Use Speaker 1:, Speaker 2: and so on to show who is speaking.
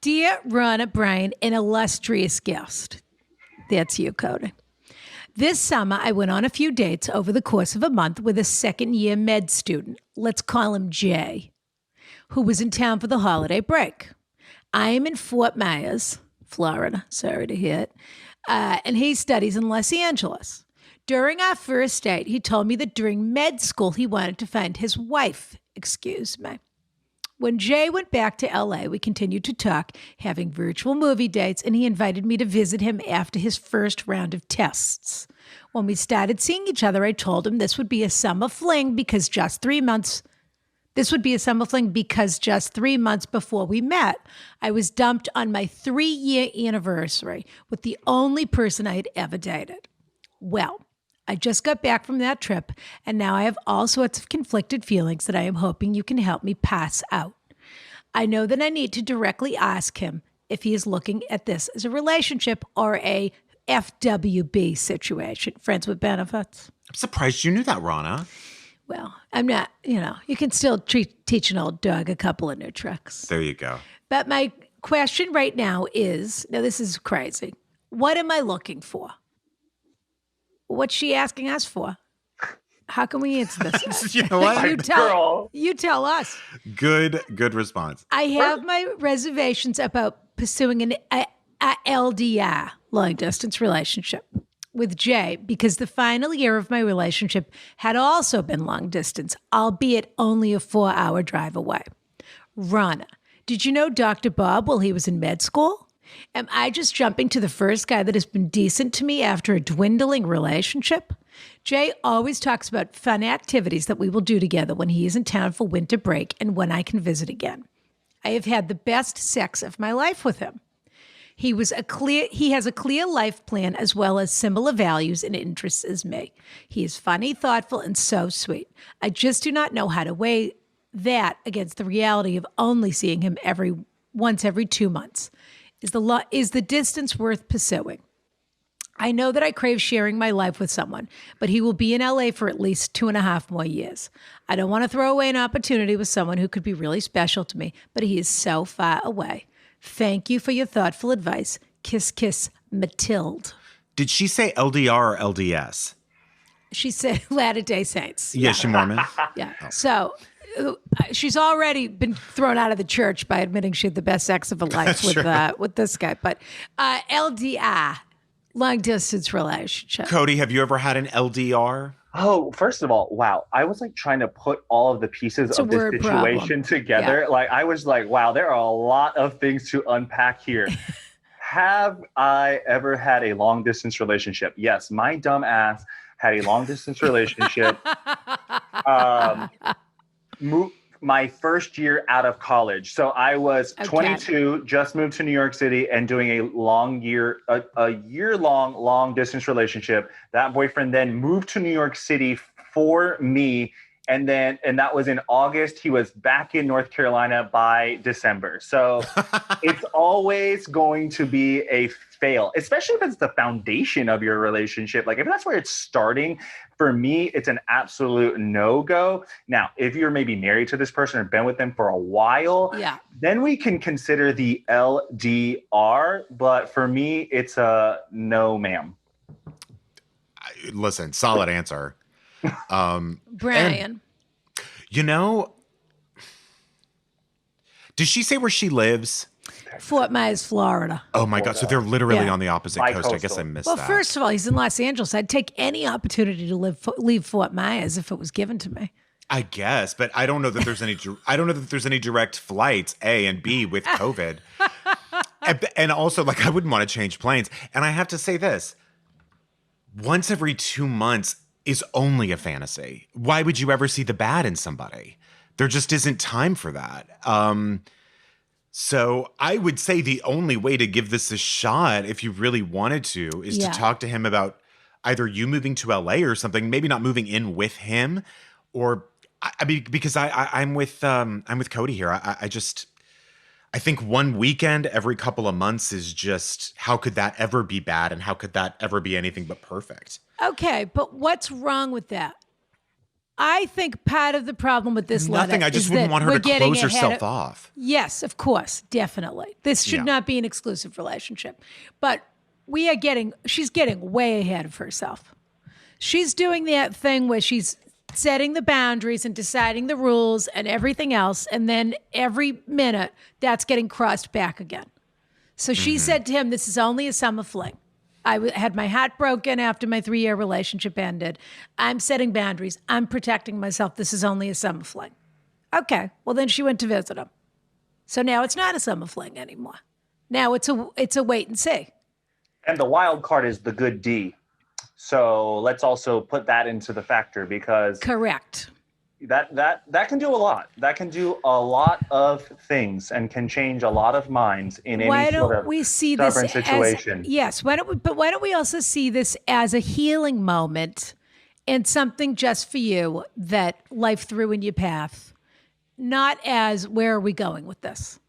Speaker 1: Dear Ron O'Brien, an illustrious guest. That's you, Cody. This summer, I went on a few dates over the course of a month with a second-year med student. Let's call him Jay, who was in town for the holiday break. I am in Fort Myers, Florida. Sorry to hear it. And he studies in Los Angeles. During our first date, he told me that during med school, he wanted to find his wife. Excuse me. When Jay went back to LA, we continued to talk, having virtual movie dates, and he invited me to visit him after his first round of tests. When we started seeing each other, I told him this would be a summer fling because just 3 months before we met, I was dumped on my 3-year anniversary with the only person I had ever dated. Well, I just got back from that trip, and now I have all sorts of conflicted feelings that I am hoping you can help me pass out. I know that I need to directly ask him if he is looking at this as a relationship or a FWB situation, friends with benefits.
Speaker 2: I'm surprised you knew that, Rana.
Speaker 1: Well, I'm not, you can still teach an old dog a couple of new tricks.
Speaker 2: There you go.
Speaker 1: But my question right now is, now this is crazy. What am I looking for? What's she asking us for? How can we answer this?
Speaker 2: You know what?
Speaker 1: You tell us.
Speaker 2: Good response.
Speaker 1: I have my reservations about pursuing a LDR, long distance relationship, with Jay because the final year of my relationship had also been long distance, albeit only a 4-hour drive away. Rana, did you know Dr. Bob while he was in med school? Am I just jumping to the first guy that has been decent to me after a dwindling relationship? Jay always talks about fun activities that we will do together when he is in town for winter break and when I can visit again. I have had the best sex of my life with him. He has a clear life plan as well as similar values and interests as me. He is funny, thoughtful, and so sweet. I just do not know how to weigh that against the reality of only seeing him once every 2 months. Is the distance worth pursuing? I know that I crave sharing my life with someone, but he will be in LA for at least 2.5 more years. I don't want to throw away an opportunity with someone who could be really special to me, but he is so far away. Thank you for your thoughtful advice. Kiss, kiss, Matilde.
Speaker 2: Did she say LDR or LDS?
Speaker 1: She said Latter-day Saints.
Speaker 2: Yeah, she Mormon?
Speaker 1: Yeah. So she's already been thrown out of the church by admitting she had the best sex of her life with this guy. But LDR, long distance relationship.
Speaker 2: Cody, have you ever had an LDR?
Speaker 3: Oh, first of all, wow. I was like trying to put all of the pieces of this situation together.
Speaker 1: Yeah.
Speaker 3: Like I was like, wow, there are a lot of things to unpack here. Have I ever had a long distance relationship? Yes, my dumb ass had a long distance relationship. My first year out of college. So I was 22, just moved to New York City and doing a year-long long distance relationship. That boyfriend then moved to New York City for me. And that was in August. He was back in North Carolina by December. So it's always going to be a fail, especially if it's the foundation of your relationship. Like if that's where it's starting, for me, it's an absolute no-go. Now, if you're maybe married to this person or been with them for a while, then we can consider the LDR. But for me, it's a no, ma'am.
Speaker 2: Listen, solid answer.
Speaker 1: Brian.
Speaker 2: Did she say where she lives?
Speaker 1: Fort Myers, Florida.
Speaker 2: Oh my God. So they're literally on the opposite coast. I guess I missed that.
Speaker 1: Well, first of all, he's in Los Angeles. I'd take any opportunity to leave Fort Myers if it was given to me.
Speaker 2: I guess, but I don't know that there's any direct flights, A and B, with COVID. and also, like, I wouldn't want to change planes. And I have to say this, once every 2 months is only a fantasy. Why would you ever see the bad in somebody? There just isn't time for that. So I would say the only way to give this a shot, if you really wanted to, is to talk to him about either you moving to LA or something, maybe not moving in with him, or I mean, because I'm with Cody here. I think one weekend every couple of months is just, how could that ever be bad? And how could that ever be anything but perfect?
Speaker 1: Okay, but what's wrong with that? I think part of the problem with this letter
Speaker 2: Nothing. I just
Speaker 1: is
Speaker 2: wouldn't
Speaker 1: that
Speaker 2: want her
Speaker 1: we're
Speaker 2: to
Speaker 1: getting
Speaker 2: close
Speaker 1: ahead
Speaker 2: herself
Speaker 1: of-
Speaker 2: off.
Speaker 1: Yes, of course, definitely. This should not be an exclusive relationship. But she's getting way ahead of herself. She's doing that thing where she's setting the boundaries and deciding the rules and everything else. And then every minute that's getting crossed back again. So she said to him, this is only a summer fling. I had my heart broken after my 3-year relationship ended. I'm setting boundaries. I'm protecting myself. This is only a summer fling. Okay. Well, then she went to visit him. So now it's not a summer fling anymore. Now it's a wait and see.
Speaker 3: And the wild card is the good D. So let's also put that into the factor because
Speaker 1: correct.
Speaker 3: That can do a lot. That can do a lot of things and can change a lot of minds in any sort of stubborn situation.
Speaker 1: Yes. Why don't we also see this as a healing moment and something just for you that life threw in your path, not as where are we going with this?